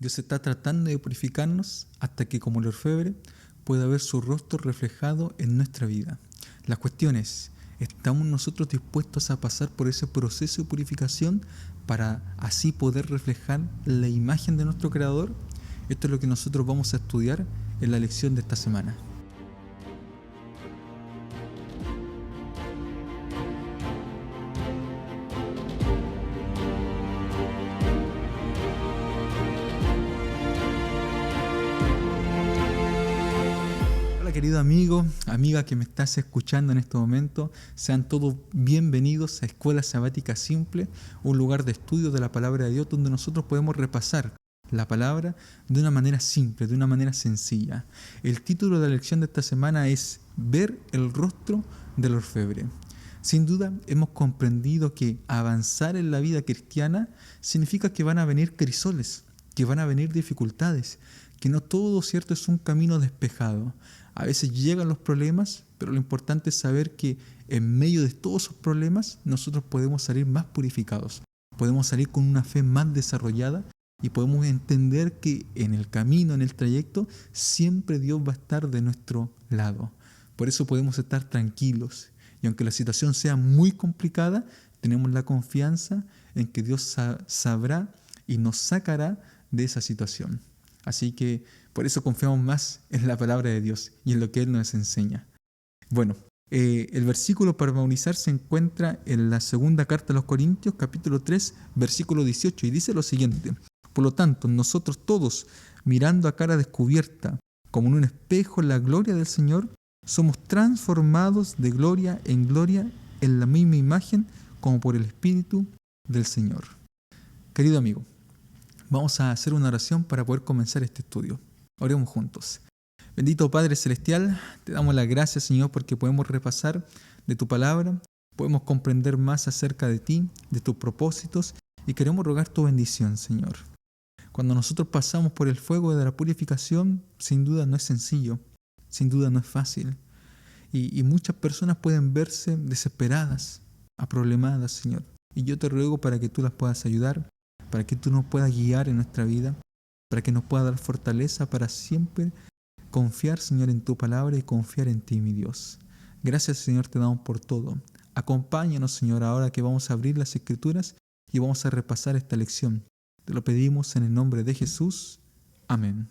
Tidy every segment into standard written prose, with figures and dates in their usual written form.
Dios está tratando de purificarnos hasta que, como el orfebre, pueda ver su rostro reflejado en nuestra vida. La cuestión es, ¿estamos nosotros dispuestos a pasar por ese proceso de purificación para así poder reflejar la imagen de nuestro Creador? Esto es lo que nosotros vamos a estudiar en la lección de esta semana. Querido amigo, amiga que me estás escuchando en este momento, sean todos bienvenidos a Escuela Sabática Simple, un lugar de estudio de la Palabra de Dios donde nosotros podemos repasar la Palabra de una manera simple, de una manera sencilla. El título de la lección de esta semana es Ver el rostro del orfebre. Sin duda hemos comprendido que avanzar en la vida cristiana significa que van a venir crisoles, que van a venir dificultades, que no todo, ¿cierto?, es un camino despejado. A veces llegan los problemas, pero lo importante es saber que en medio de todos esos problemas nosotros podemos salir más purificados, podemos salir con una fe más desarrollada y podemos entender que en el camino, en el trayecto, siempre Dios va a estar de nuestro lado. Por eso podemos estar tranquilos y aunque la situación sea muy complicada, tenemos la confianza en que Dios sabrá y nos sacará de esa situación. Así que por eso confiamos más en la palabra de Dios y en lo que Él nos enseña. Bueno, el versículo para memorizar se encuentra en la segunda carta a los Corintios, capítulo 3, versículo 18, y dice lo siguiente: Por lo tanto, nosotros todos, mirando a cara descubierta, como en un espejo la gloria del Señor, somos transformados de gloria en la misma imagen como por el Espíritu del Señor. Querido amigo, vamos a hacer una oración para poder comenzar este estudio. Oremos juntos. Bendito Padre Celestial, te damos las gracias, Señor, porque podemos repasar de tu palabra, podemos comprender más acerca de ti, de tus propósitos, y queremos rogar tu bendición, Señor. Cuando nosotros pasamos por el fuego de la purificación, sin duda no es sencillo, sin duda no es fácil. Y muchas personas pueden verse desesperadas, aproblemadas, Señor. Y yo te ruego para que tú las puedas ayudar, para que tú nos puedas guiar en nuestra vida, para que nos puedas dar fortaleza para siempre confiar, Señor, en tu palabra y confiar en ti, mi Dios. Gracias, Señor, te damos por todo. Acompáñanos, Señor, ahora que vamos a abrir las Escrituras y vamos a repasar esta lección. Te lo pedimos en el nombre de Jesús. Amén.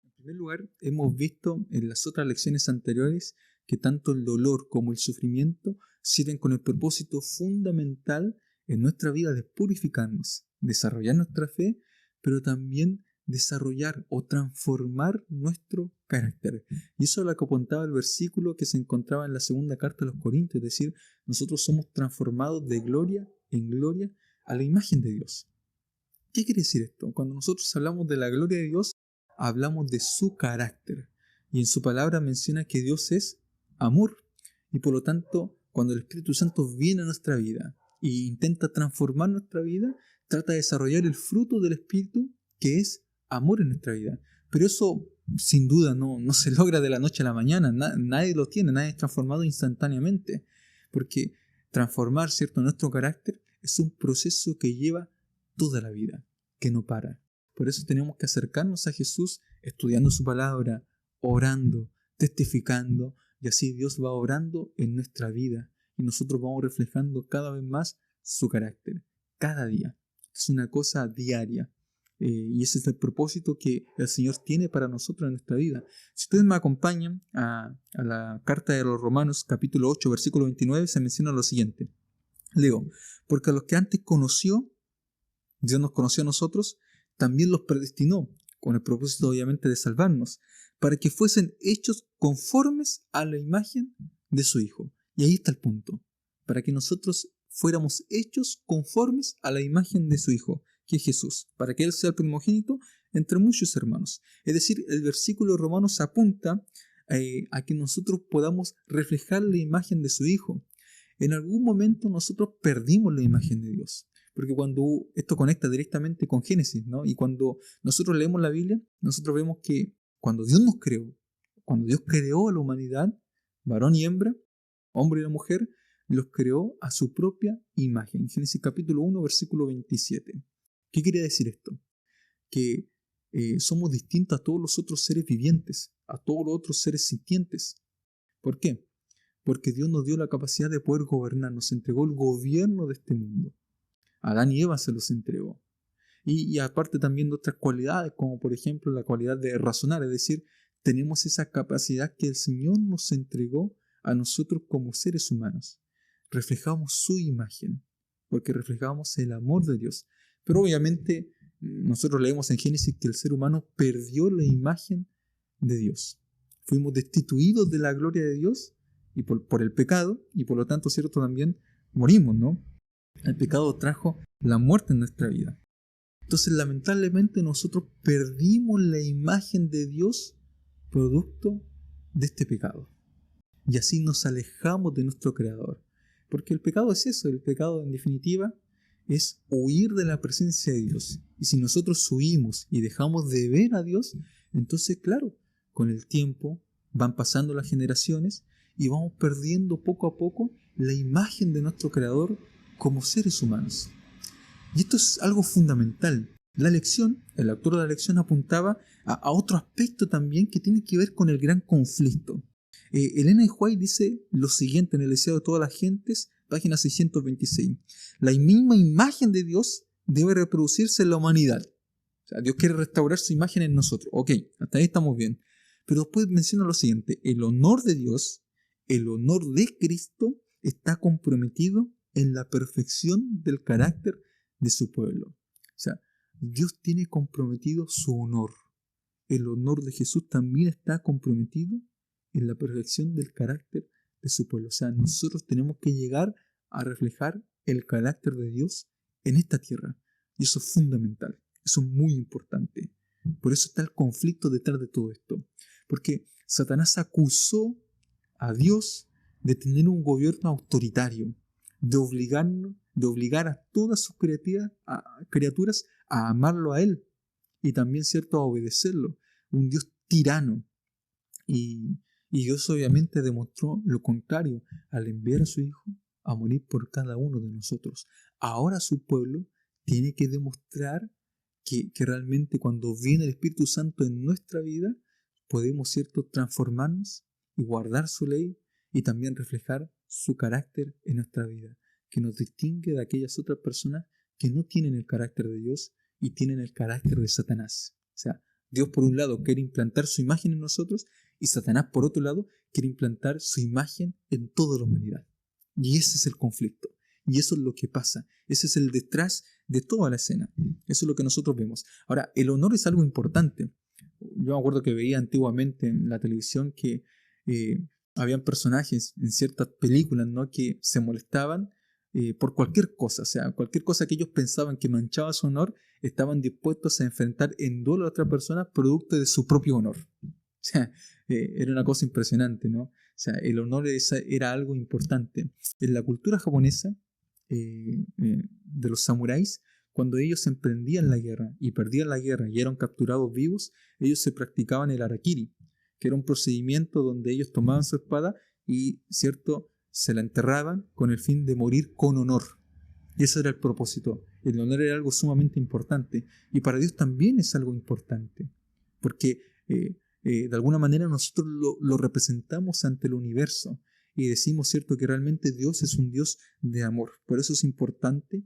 En primer lugar, hemos visto en las otras lecciones anteriores que tanto el dolor como el sufrimiento sirven con el propósito fundamental en nuestra vida de purificarnos, desarrollar nuestra fe, pero también desarrollar o transformar nuestro carácter. Y eso es lo que apuntaba el versículo que se encontraba en la segunda carta a los Corintios, es decir, nosotros somos transformados de gloria en gloria a la imagen de Dios. ¿Qué quiere decir esto? Cuando nosotros hablamos de la gloria de Dios, hablamos de su carácter. Y en su palabra menciona que Dios es amor. Y por lo tanto, cuando el Espíritu Santo viene a nuestra vida e intenta transformar nuestra vida, trata de desarrollar el fruto del Espíritu, que es amor en nuestra vida. Pero eso, sin duda, no se logra de la noche a la mañana. Nadie lo tiene, nadie es transformado instantáneamente. Porque transformar, ¿cierto?, nuestro carácter es un proceso que lleva toda la vida, que no para. Por eso tenemos que acercarnos a Jesús estudiando su palabra, orando, testificando, y así Dios va obrando en nuestra vida y nosotros vamos reflejando cada vez más su carácter, cada día. Es una cosa diaria. Y ese es el propósito que el Señor tiene para nosotros en nuestra vida. Si ustedes me acompañan a la carta de los Romanos, capítulo 8, versículo 29, se menciona lo siguiente. Leo: porque a los que antes conoció, Dios nos conoció a nosotros, también los predestinó, con el propósito obviamente de salvarnos, para que fuesen hechos conformes a la imagen de su Hijo. Y ahí está el punto, para que nosotros fuéramos hechos conformes a la imagen de su Hijo, que es Jesús, para que Él sea el primogénito entre muchos hermanos. Es decir, el versículo de Romanos apunta a que nosotros podamos reflejar la imagen de su Hijo. En algún momento nosotros perdimos la imagen de Dios. Porque cuando esto conecta directamente con Génesis, ¿no? Y cuando nosotros leemos la Biblia, nosotros vemos que cuando Dios nos creó, cuando Dios creó a la humanidad, varón y hembra, hombre y mujer, los creó a su propia imagen. Génesis capítulo 1, versículo 27. ¿Qué quiere decir esto? que somos distintos a todos los otros seres vivientes, a todos los otros seres sintientes. ¿Por qué? Porque Dios nos dio la capacidad de poder gobernar, nos entregó el gobierno de este mundo. A Adán y Eva se los entregó. Y aparte también de otras cualidades, como por ejemplo la cualidad de razonar, es decir, tenemos esa capacidad que el Señor nos entregó a nosotros como seres humanos. Reflejamos su imagen, porque reflejamos el amor de Dios. Pero obviamente nosotros leemos en Génesis que el ser humano perdió la imagen de Dios. Fuimos destituidos de la gloria de Dios y por el pecado, y por lo tanto, cierto, también morimos, ¿no? El pecado trajo la muerte en nuestra vida. Entonces, lamentablemente, nosotros perdimos la imagen de Dios producto de este pecado. Y así nos alejamos de nuestro Creador. Porque el pecado es eso, el pecado en definitiva es huir de la presencia de Dios. Y si nosotros huimos y dejamos de ver a Dios, entonces, claro, con el tiempo van pasando las generaciones y vamos perdiendo poco a poco la imagen de nuestro Creador como seres humanos. Y esto es algo fundamental. La lección, el autor de la lección apuntaba a otro aspecto también que tiene que ver con el gran conflicto. Elena White dice lo siguiente en el Deseo de todas las gentes, página 626. La misma imagen de Dios debe reproducirse en la humanidad. O sea, Dios quiere restaurar su imagen en nosotros. Ok, hasta ahí estamos bien. Pero después menciona lo siguiente. El honor de Dios, el honor de Cristo está comprometido en la perfección del carácter de su pueblo. O sea, Dios tiene comprometido su honor. El honor de Jesús también está comprometido en la perfección del carácter de su pueblo. O sea, nosotros tenemos que llegar a reflejar el carácter de Dios en esta tierra. Y eso es fundamental. Eso es muy importante. Por eso está el conflicto detrás de todo esto. Porque Satanás acusó a Dios de tener un gobierno autoritario, de obligar a todas sus criaturas a amarlo a Él y también, cierto, a obedecerlo. Un Dios tirano. Y Dios obviamente demostró lo contrario al enviar a su Hijo a morir por cada uno de nosotros. Ahora su pueblo tiene que demostrar que realmente cuando viene el Espíritu Santo en nuestra vida, podemos, cierto, transformarnos y guardar su ley y también reflejar su carácter en nuestra vida, que nos distingue de aquellas otras personas que no tienen el carácter de Dios y tienen el carácter de Satanás. O sea, Dios por un lado quiere implantar su imagen en nosotros y Satanás por otro lado quiere implantar su imagen en toda la humanidad. Y ese es el conflicto. Y eso es lo que pasa. Ese es el detrás de toda la escena. Eso es lo que nosotros vemos. Ahora, el honor es algo importante. Yo me acuerdo que veía antiguamente en la televisión que habían personajes en ciertas películas, ¿no?, que se molestaban por cualquier cosa. O sea, cualquier cosa que ellos pensaban que manchaba su honor, estaban dispuestos a enfrentar en duelo a otra persona producto de su propio honor. O sea, era una cosa impresionante, ¿no? O sea, el honor era algo importante. En la cultura japonesa, de los samuráis, cuando ellos emprendían la guerra y perdían la guerra y eran capturados vivos, ellos se practicaban el harakiri, que era un procedimiento donde ellos tomaban su espada y, cierto, se la enterraban con el fin de morir con honor. Y ese era el propósito. El honor era algo sumamente importante. Y para Dios también es algo importante. Porque de alguna manera nosotros lo representamos ante el universo. Y decimos, cierto, que realmente Dios es un Dios de amor. Por eso es importante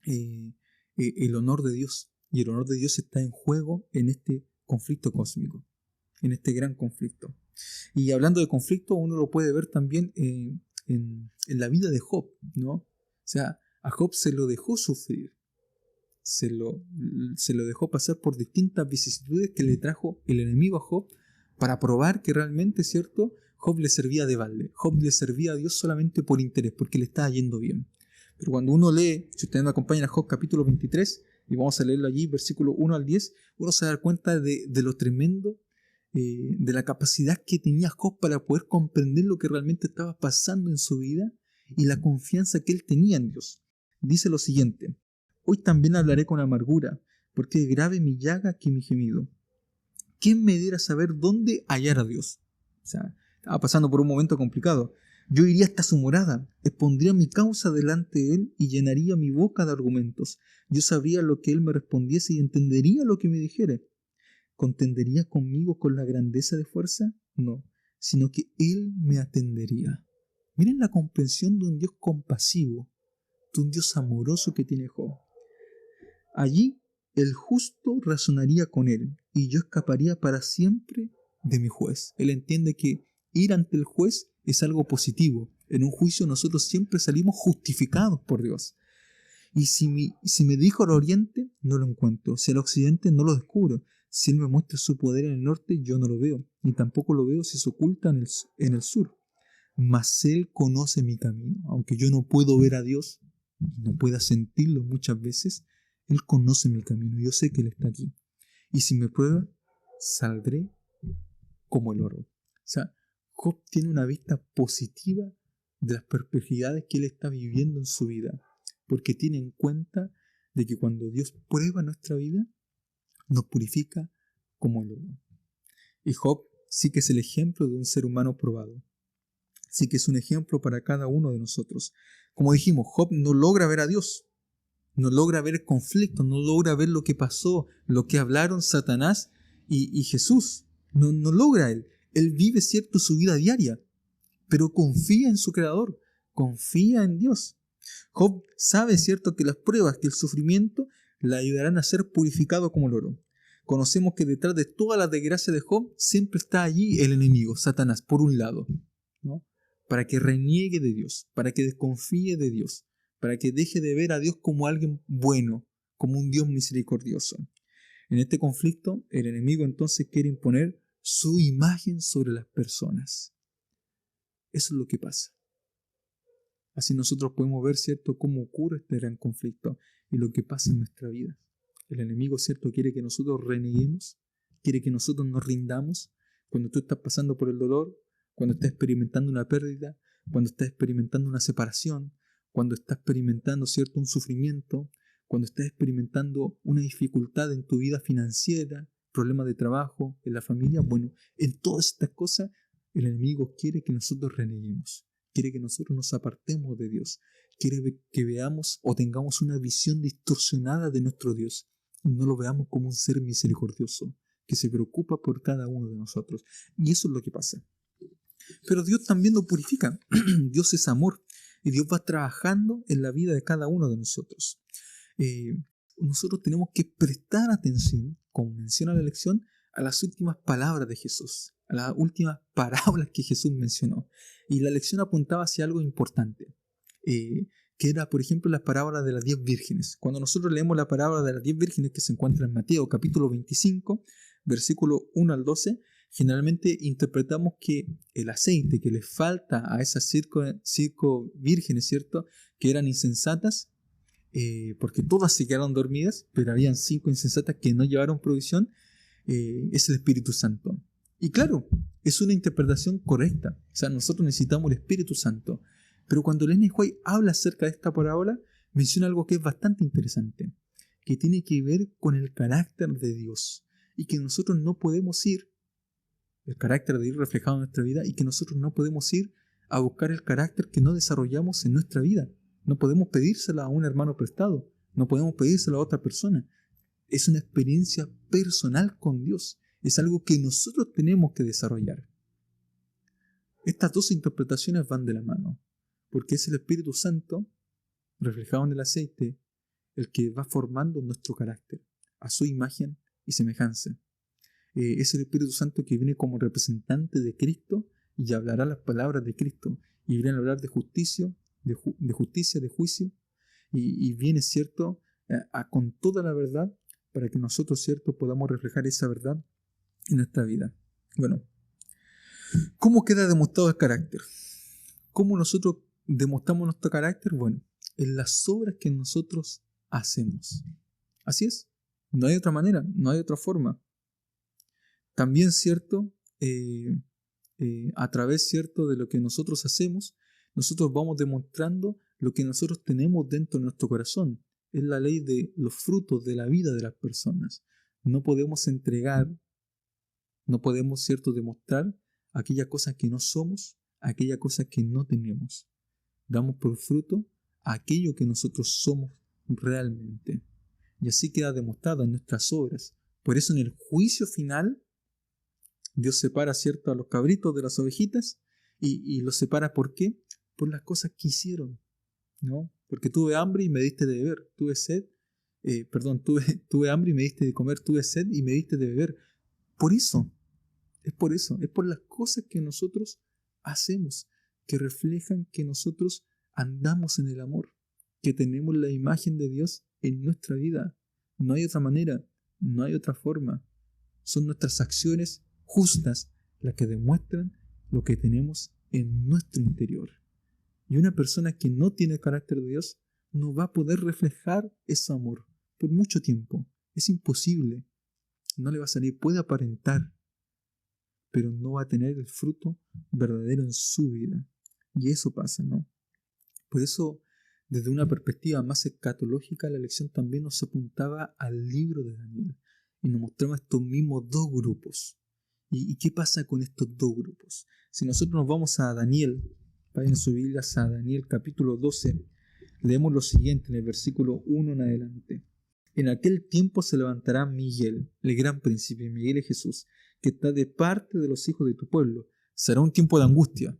el honor de Dios. Y el honor de Dios está en juego en este conflicto cósmico. En este gran conflicto. Y hablando de conflicto, uno lo puede ver también en la vida de Job, ¿no? O sea, a Job se lo dejó sufrir, se lo dejó pasar por distintas vicisitudes que le trajo el enemigo a Job para probar que realmente, ¿cierto?, Job le servía de balde. Job le servía a Dios solamente por interés, porque le estaba yendo bien. Pero cuando uno lee, si ustedes me acompañan a Job capítulo 23, y vamos a leerlo allí, versículo 1 al 10, uno se da cuenta de lo tremendo, de la capacidad que tenía Job para poder comprender lo que realmente estaba pasando en su vida y la confianza que él tenía en Dios. Dice lo siguiente: hoy también hablaré con amargura, porque es grave mi llaga que mi gemido. ¿Quién me diera saber dónde hallar a Dios? O sea, estaba pasando por un momento complicado. Yo iría hasta su morada, expondría mi causa delante de él y llenaría mi boca de argumentos. Yo sabría lo que él me respondiese y entendería lo que me dijere. ¿Contendería conmigo con la grandeza de fuerza? No, sino que él me atendería. Miren la comprensión de un Dios compasivo, de un Dios amoroso que tiene Job. Allí el justo razonaría con él y yo escaparía para siempre de mi juez. Él entiende que ir ante el juez es algo positivo. En un juicio nosotros siempre salimos justificados por Dios. Y si me dijo al oriente, no lo encuentro. Si al occidente, no lo descubro. Si él me muestra su poder en el norte, yo no lo veo. Ni tampoco lo veo si se oculta en el sur. Mas él conoce mi camino. Aunque yo no puedo ver a Dios, no pueda sentirlo muchas veces, él conoce mi camino. Yo sé que él está aquí. Y si me prueba, saldré como el oro. O sea, Job tiene una vista positiva de las perplejidades que él está viviendo en su vida, porque tiene en cuenta de que cuando Dios prueba nuestra vida, nos purifica como el oro. Y Job sí que es el ejemplo de un ser humano probado. Sí que es un ejemplo para cada uno de nosotros. Como dijimos, Job no logra ver a Dios, no logra ver el conflicto, no logra ver lo que pasó, lo que hablaron Satanás y Jesús. No logra él. Él vive, cierto, su vida diaria, pero confía en su Creador, confía en Dios. Job sabe, cierto, que las pruebas, que el sufrimiento le ayudarán a ser purificado como el oro. Conocemos que detrás de toda la desgracia de Job siempre está allí el enemigo, Satanás, por un lado, ¿no? Para que reniegue de Dios, para que desconfíe de Dios, para que deje de ver a Dios como alguien bueno, como un Dios misericordioso. En este conflicto, el enemigo entonces quiere imponer su imagen sobre las personas. Eso es lo que pasa. Así nosotros podemos ver, ¿cierto?, cómo ocurre este gran conflicto y lo que pasa en nuestra vida. El enemigo, ¿cierto?, quiere que nosotros reneguemos, quiere que nosotros nos rindamos. Cuando tú estás pasando por el dolor, cuando estás experimentando una pérdida, cuando estás experimentando una separación, cuando estás experimentando, ¿cierto?, un sufrimiento, cuando estás experimentando una dificultad en tu vida financiera, problemas de trabajo, en la familia, bueno, en todas estas cosas, el enemigo quiere que nosotros reneguemos. Quiere que nosotros nos apartemos de Dios. Quiere que veamos o tengamos una visión distorsionada de nuestro Dios. Y no lo veamos como un ser misericordioso, que se preocupa por cada uno de nosotros. Y eso es lo que pasa. Pero Dios también lo purifica. Dios es amor. Y Dios va trabajando en la vida de cada uno de nosotros. Nosotros tenemos que prestar atención, como menciona la lección, a las últimas palabras de Jesús, a las últimas parábolas que Jesús mencionó. Y la lección apuntaba hacia algo importante, que era, por ejemplo, las parábolas de las 10 vírgenes. Cuando nosotros leemos la parábola de las 10 vírgenes que se encuentra en Mateo capítulo 25, versículo 1 al 12, generalmente interpretamos que el aceite que les falta a esas 5 vírgenes, ¿cierto?, que eran insensatas, porque todas se quedaron dormidas, pero habían 5 insensatas que no llevaron provisión, es el Espíritu Santo. Y claro, es una interpretación correcta. O sea, nosotros necesitamos el Espíritu Santo. Pero cuando Ellen White habla acerca de esta parábola, menciona algo que es bastante interesante, que tiene que ver con el carácter de Dios. Y que nosotros no podemos ir, el carácter de Dios reflejado en nuestra vida, y que nosotros no podemos ir a buscar el carácter que no desarrollamos en nuestra vida. No podemos pedírselo a un hermano prestado. No podemos pedírselo a otra persona. Es una experiencia personal con Dios. Es algo que nosotros tenemos que desarrollar. Estas dos interpretaciones van de la mano, porque es el Espíritu Santo, reflejado en el aceite, el que va formando nuestro carácter, a su imagen y semejanza. Es el Espíritu Santo que viene como representante de Cristo y hablará las palabras de Cristo, y viene a hablar de justicia, de juicio, y viene, ¿cierto?, con toda la verdad, para que nosotros, ¿cierto?, podamos reflejar esa verdad en nuestra vida. Bueno, ¿cómo queda demostrado el carácter? ¿Cómo nosotros demostramos nuestro carácter? Bueno, en las obras que nosotros hacemos. Así es, no hay otra manera, no hay otra forma. También, ¿cierto?, a través, ¿cierto?, de lo que nosotros hacemos, nosotros vamos demostrando lo que nosotros tenemos dentro de nuestro corazón. Es la ley de los frutos de la vida de las personas. No podemos entregar, no podemos, ¿cierto?, demostrar aquellas cosas que no somos aquella cosa que no tenemos. Damos por fruto aquello que nosotros somos realmente. Y así queda demostrado en nuestras obras. Por eso en el juicio final, Dios separa, ¿cierto?, a los cabritos de las ovejitas y los separa, ¿por qué? Por las cosas que hicieron, ¿no? Porque tuve hambre y me diste de beber, tuve hambre y me diste de comer, tuve sed y me diste de beber. Por eso, es por las cosas que nosotros hacemos, que reflejan que nosotros andamos en el amor, que tenemos la imagen de Dios en nuestra vida. No hay otra manera, no hay otra forma. Son nuestras acciones justas las que demuestran lo que tenemos en nuestro interior. Y una persona que no tiene el carácter de Dios no va a poder reflejar ese amor por mucho tiempo. Es imposible. No le va a salir, puede aparentar, pero no va a tener el fruto verdadero en su vida. Y eso pasa, ¿no? Por eso, desde una perspectiva más escatológica, la lección también nos apuntaba al libro de Daniel y nos mostraba estos mismos dos grupos. ¿Y qué pasa con estos dos grupos? Si nosotros nos vamos a Daniel, vayan en sus Biblias a Daniel capítulo 12, leemos lo siguiente en el versículo 1 en adelante. En aquel tiempo se levantará Miguel, el gran príncipe, Miguel es Jesús, que está de parte de los hijos de tu pueblo. Será un tiempo de angustia,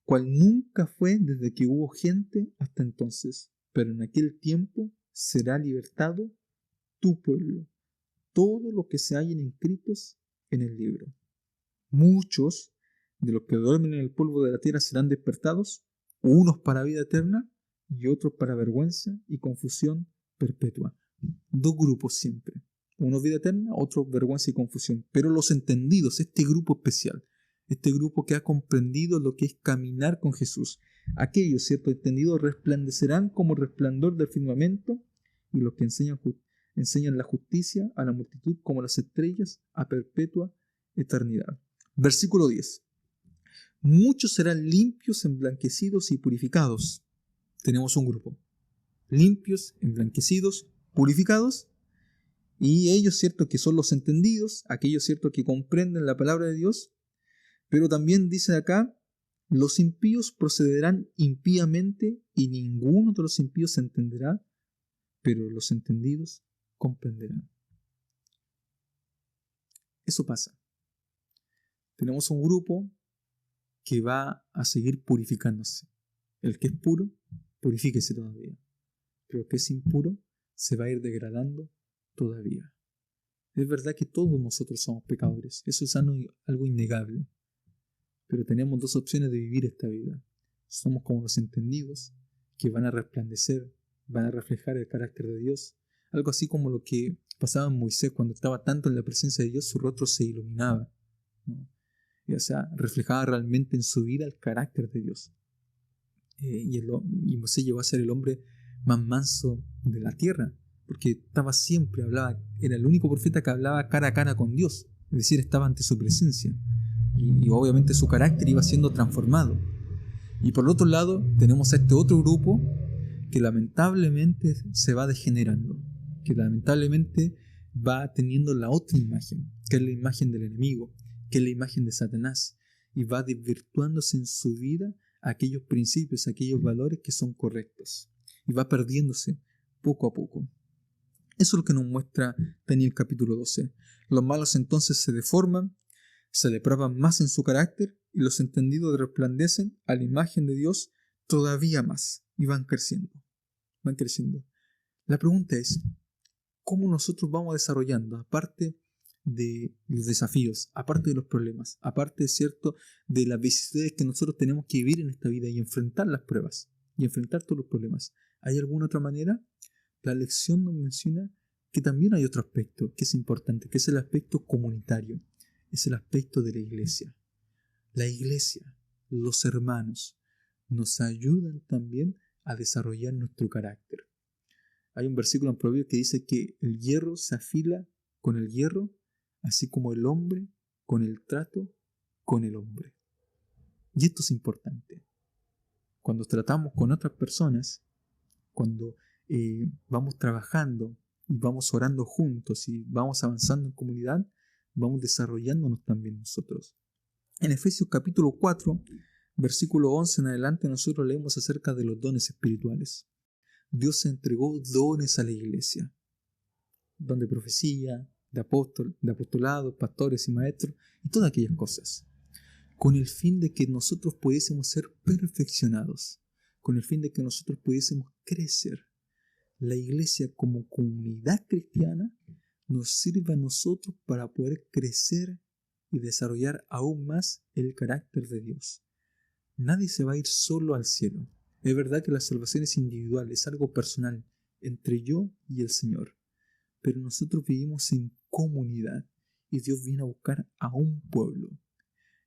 cual nunca fue desde que hubo gente hasta entonces, pero en aquel tiempo será libertado tu pueblo, todo lo que se hallen inscritos en el libro. Muchos de los que duermen en el polvo de la tierra serán despertados, unos para vida eterna y otros para vergüenza y confusión perpetua. Dos grupos siempre, unos vida eterna, otros vergüenza y confusión, pero los entendidos, este grupo especial, este grupo que ha comprendido lo que es caminar con Jesús, aquellos, ¿cierto?, entendidos resplandecerán como el resplandor del firmamento, y los que enseñan la justicia a la multitud como las estrellas a perpetua eternidad. Versículo 10. Muchos serán limpios, emblanquecidos y purificados. Tenemos un grupo. Limpios, emblanquecidos, purificados. Y ellos, cierto, que son los entendidos, aquellos, cierto, que comprenden la palabra de Dios. Pero también dice acá, los impíos procederán impíamente y ninguno de los impíos se entenderá, pero los entendidos comprenderán. Eso pasa. Tenemos un grupo que va a seguir purificándose. El que es puro, purifíquese todavía. Pero el que es impuro, se va a ir degradando todavía. Es verdad que todos nosotros somos pecadores. Eso es algo innegable. Pero tenemos dos opciones de vivir esta vida. Somos como los entendidos, que van a resplandecer, van a reflejar el carácter de Dios. Algo así como lo que pasaba en Moisés cuando estaba tanto en la presencia de Dios, su rostro se iluminaba, ¿no? Y, o sea, reflejaba realmente en su vida el carácter de Dios. Y Moisés llegó a ser el hombre más manso de la tierra, porque era el único profeta que hablaba cara a cara con Dios, es decir, estaba ante su presencia. Y obviamente su carácter iba siendo transformado. Y por el otro lado tenemos a este otro grupo que lamentablemente se va degenerando, que lamentablemente va teniendo la otra imagen, que es la imagen del enemigo, que es la imagen de Satanás, y va desvirtuándose en su vida aquellos principios, aquellos valores que son correctos, y va perdiéndose poco a poco. Eso es lo que nos muestra Daniel capítulo 12. Los malos entonces se deforman, se depravan más en su carácter, y los entendidos resplandecen a la imagen de Dios todavía más, y van creciendo. La pregunta es, ¿cómo nosotros vamos desarrollando, aparte de los desafíos, aparte de los problemas, aparte, ¿cierto?, de las vicisitudes que nosotros tenemos que vivir en esta vida y enfrentar las pruebas, y enfrentar todos los problemas? ¿Hay alguna otra manera? La lección nos menciona que también hay otro aspecto que es importante, que es el aspecto comunitario, es el aspecto de la iglesia. La iglesia, los hermanos, nos ayudan también a desarrollar nuestro carácter. Hay un versículo en Proverbios que dice que el hierro se afila con el hierro, así como el hombre con el trato con el hombre. Y esto es importante. Cuando tratamos con otras personas, cuando vamos trabajando y vamos orando juntos y vamos avanzando en comunidad, vamos desarrollándonos también nosotros. En Efesios capítulo 4, versículo 11 en adelante, nosotros leemos acerca de los dones espirituales. Dios entregó dones a la iglesia, don de profecía, de apostolado, pastores y maestros, y todas aquellas cosas, con el fin de que nosotros pudiésemos ser perfeccionados, con el fin de que nosotros pudiésemos crecer. La iglesia como comunidad cristiana nos sirve a nosotros para poder crecer y desarrollar aún más el carácter de Dios. Nadie se va a ir solo al cielo. Es verdad que la salvación es individual, es algo personal, entre yo y el Señor. Pero nosotros vivimos en comunidad y Dios viene a buscar a un pueblo.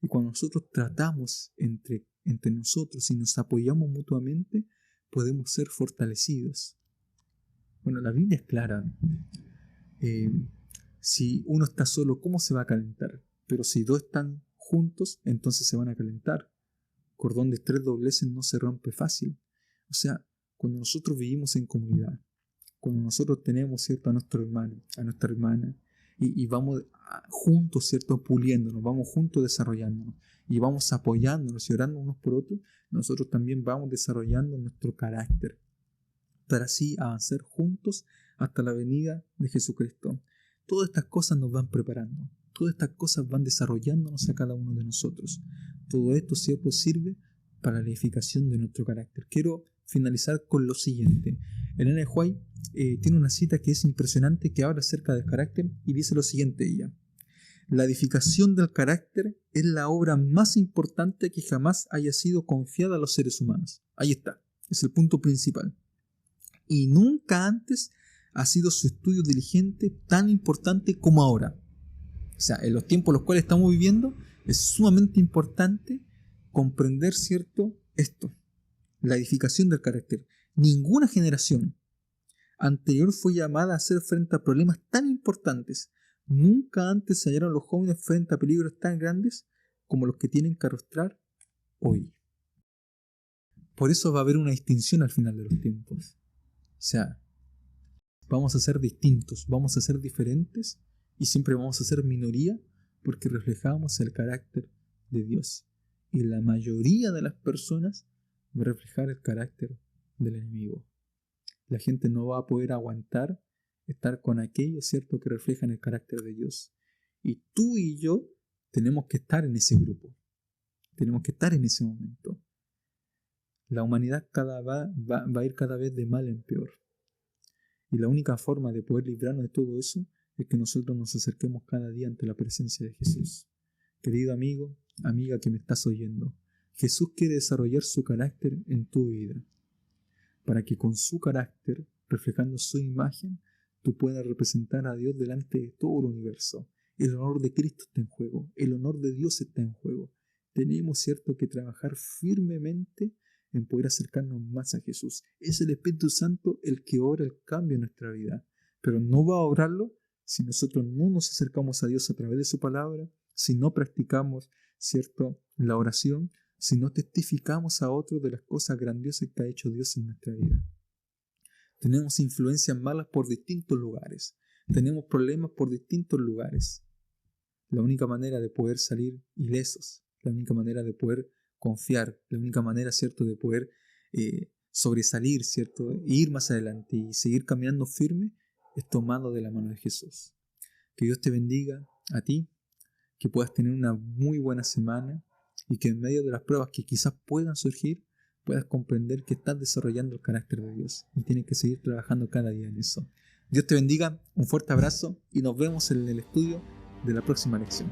Y cuando nosotros tratamos entre nosotros y nos apoyamos mutuamente, podemos ser fortalecidos. Bueno, la Biblia es clara. Si uno está solo, ¿cómo se va a calentar? Pero si dos están juntos, entonces se van a calentar. Cordón de 3 dobleces no se rompe fácil. O sea, cuando nosotros vivimos en comunidad, cuando nosotros tenemos, ¿cierto?, a nuestro hermano, a nuestra hermana, y vamos juntos, ¿cierto?, puliéndonos, vamos juntos desarrollándonos, y vamos apoyándonos y orando unos por otros, nosotros también vamos desarrollando nuestro carácter, para así avanzar juntos hasta la venida de Jesucristo. Todas estas cosas nos van preparando, todas estas cosas van desarrollándonos a cada uno de nosotros. Todo esto, ¿cierto?, sirve para la edificación de nuestro carácter. Quiero finalizar con lo siguiente. Ellen White tiene una cita que es impresionante, que habla acerca del carácter, y dice lo siguiente ella: la edificación del carácter es la obra más importante que jamás haya sido confiada a los seres humanos. Ahí está, es el punto principal. Y nunca antes ha sido su estudio diligente tan importante como ahora. O sea, en los tiempos en los cuales estamos viviendo, es sumamente importante comprender, ¿cierto?, esto, la edificación del carácter. Ninguna generación anterior fue llamada a hacer frente a problemas tan importantes. Nunca antes se hallaron los jóvenes frente a peligros tan grandes como los que tienen que arrostrar hoy. Por eso va a haber una distinción al final de los tiempos. O sea, vamos a ser distintos, vamos a ser diferentes, y siempre vamos a ser minoría porque reflejamos el carácter de Dios. Y la mayoría de las personas va a reflejar el carácter del enemigo. La gente no va a poder aguantar estar con aquellos, ¿cierto?, que reflejan el carácter de Dios. Y tú y yo tenemos que estar en ese grupo. Tenemos que estar en ese momento. La humanidad va a ir cada vez de mal en peor. Y la única forma de poder librarnos de todo eso es que nosotros nos acerquemos cada día ante la presencia de Jesús. Querido amigo, amiga que me estás oyendo, Jesús quiere desarrollar su carácter en tu vida, para que con su carácter, reflejando su imagen, tú puedas representar a Dios delante de todo el universo. El honor de Cristo está en juego, el honor de Dios está en juego. Tenemos, ¿cierto?, que trabajar firmemente en poder acercarnos más a Jesús. Es el Espíritu Santo el que obra el cambio en nuestra vida, pero no va a obrarlo si nosotros no nos acercamos a Dios a través de su palabra, si no practicamos, ¿cierto?, la oración, si no testificamos a otros de las cosas grandiosas que ha hecho Dios en nuestra vida. Tenemos influencias malas por distintos lugares, tenemos problemas por distintos lugares. La única manera de poder salir ilesos, la única manera de poder confiar, la única manera, ¿cierto?, de poder sobresalir, ¿cierto?, e ir más adelante y seguir caminando firme, es tomado de la mano de Jesús. Que Dios te bendiga a ti, que puedas tener una muy buena semana y que en medio de las pruebas que quizás puedan surgir, puedas comprender que estás desarrollando el carácter de Dios y tienes que seguir trabajando cada día en eso. Dios te bendiga, un fuerte abrazo y nos vemos en el estudio de la próxima lección.